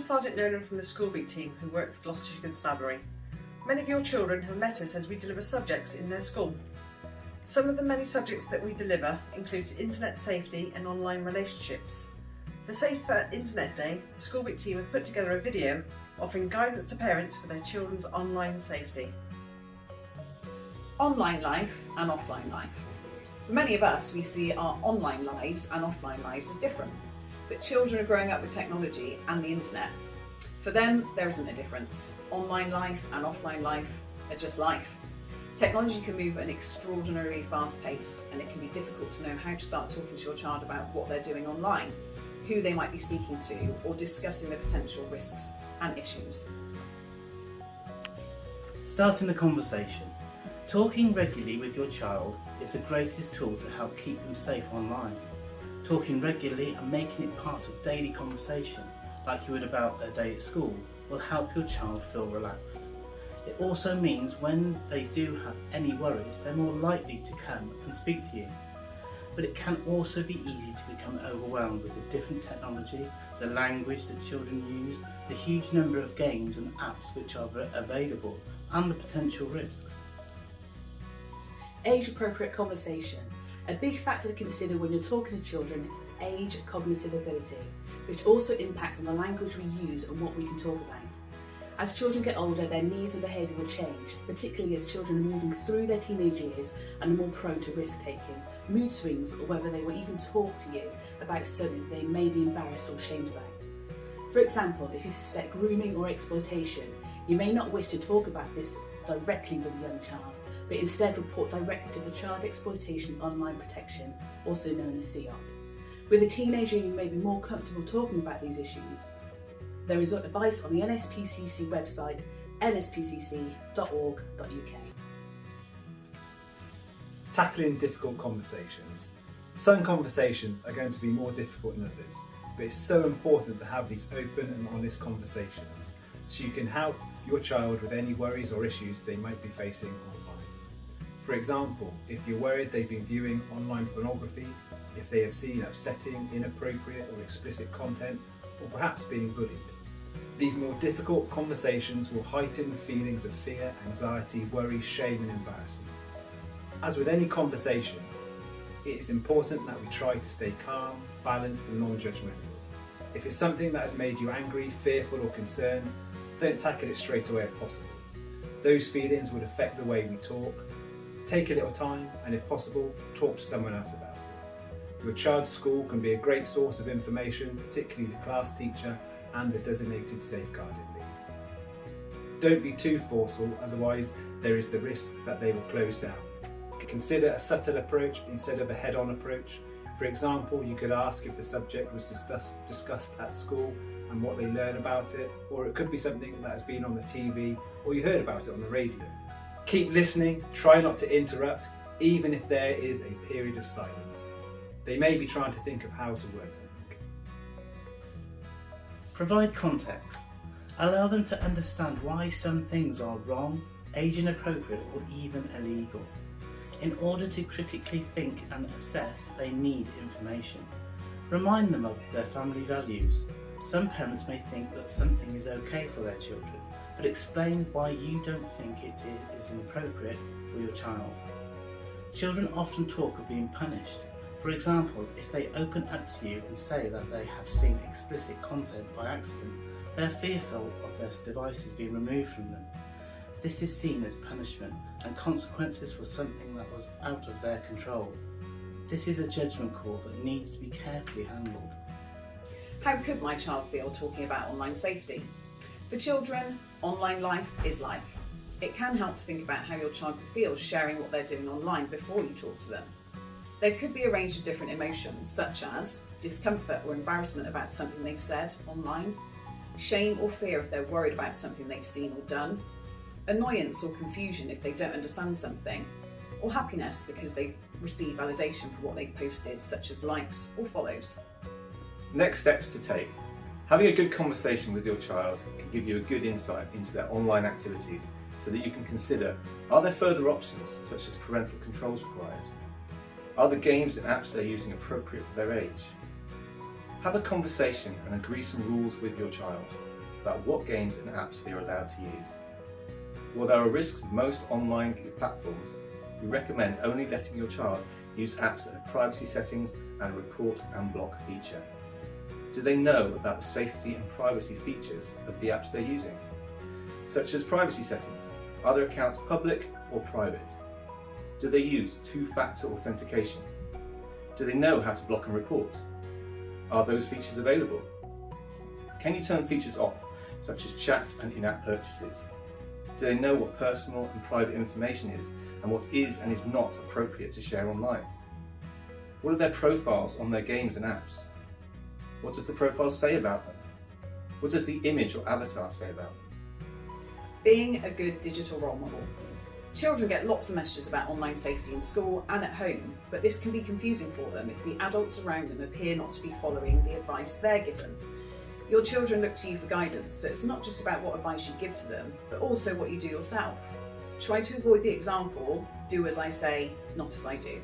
Sergeant Nolan from the SchoolBeat team who work for Gloucestershire Constabulary. Many of your children have met us as we deliver subjects in their school. Some of the many subjects that we deliver includes internet safety and online relationships. For Safer Internet Day, the SchoolBeat team have put together a video offering guidance to parents for their children's online safety. Online life and offline life. For many of us, we see our online lives and offline lives as different, but children are growing up with technology and the internet. For them, there isn't a difference. Online life and offline life are just life. Technology can move at an extraordinarily fast pace, and it can be difficult to know how to start talking to your child about what they're doing online, who they might be speaking to, or discussing the potential risks and issues. Starting the conversation. Talking regularly with your child is the greatest tool to help keep them safe online. Talking regularly and making it part of daily conversation, like you would about their day at school, will help your child feel relaxed. It also means when they do have any worries, they're more likely to come and speak to you. But it can also be easy to become overwhelmed with the different technology, the language that children use, the huge number of games and apps which are available, and the potential risks. Age-appropriate conversation. A big factor to consider when you're talking to children is age and cognitive ability, which also impacts on the language we use and what we can talk about. As children get older, their needs and behaviour will change, particularly as children are moving through their teenage years and are more prone to risk-taking, mood swings, or whether they will even talk to you about something they may be embarrassed or ashamed about. For example, if you suspect grooming or exploitation, you may not wish to talk about this directly with a young child, but instead report directly to the Child Exploitation Online Protection, also known as CEOP. With a teenager, you may be more comfortable talking about these issues. There is advice on the NSPCC website, nspcc.org.uk. Tackling difficult conversations. Some conversations are going to be more difficult than others, but it's so important to have these open and honest conversations so you can help your child with any worries or issues they might be facing online. For example, if you're worried they've been viewing online pornography, if they have seen upsetting, inappropriate or explicit content, or perhaps being bullied. These more difficult conversations will heighten feelings of fear, anxiety, worry, shame and embarrassment. As with any conversation, it is important that we try to stay calm, balanced and non-judgmental. If it's something that has made you angry, fearful or concerned, don't tackle it straight away if possible. Those feelings would affect the way we talk. Take a little time and if possible, talk to someone else about it. Your child's school can be a great source of information, particularly the class teacher and the designated safeguarding lead. Don't be too forceful, otherwise there is the risk that they will close down. Consider a subtle approach instead of a head-on approach. For example, you could ask if the subject was discussed at school and what they learn about it, or it could be something that has been on the TV or you heard about it on the radio. Keep listening, try not to interrupt, even if there is a period of silence. They may be trying to think of how to word something. Provide context. Allow them to understand why some things are wrong, age inappropriate or even illegal. In order to critically think and assess, they need information. Remind them of their family values. Some parents may think that something is okay for their children, but explain why you don't think it is inappropriate for your child. Children often talk of being punished. For example, if they open up to you and say that they have seen explicit content by accident, they are fearful of their devices being removed from them. This is seen as punishment and consequences for something that was out of their control. This is a judgment call that needs to be carefully handled. How could my child feel talking about online safety? For children, online life is life. It can help to think about how your child could feel sharing what they're doing online before you talk to them. There could be a range of different emotions, such as discomfort or embarrassment about something they've said online, shame or fear if they're worried about something they've seen or done, annoyance or confusion if they don't understand something, or happiness because they've received validation for what they've posted, such as likes or follows. Next steps to take. Having a good conversation with your child can give you a good insight into their online activities so that you can consider, are there further options such as parental controls required? Are the games and apps they're using appropriate for their age? Have a conversation and agree some rules with your child. about what games and apps they are allowed to use. While there are risks with most online platforms, we recommend only letting your child use apps that have privacy settings and a report and block feature. Do they know about the safety and privacy features of the apps they're using? Such as privacy settings. Are their accounts public or private? Do they use two-factor authentication? Do they know how to block and report? Are those features available? Can you turn features off, such as chat and in-app purchases? Do they know what personal and private information is and what is and is not appropriate to share online? What are their profiles on their games and apps? What does the profile say about them? What does the image or avatar say about them? Being a good digital role model. Children get lots of messages about online safety in school and at home, but this can be confusing for them if the adults around them appear not to be following the advice they're given. Your children look to you for guidance, so it's not just about what advice you give to them, but also what you do yourself. Try to avoid the example, do as I say, not as I do.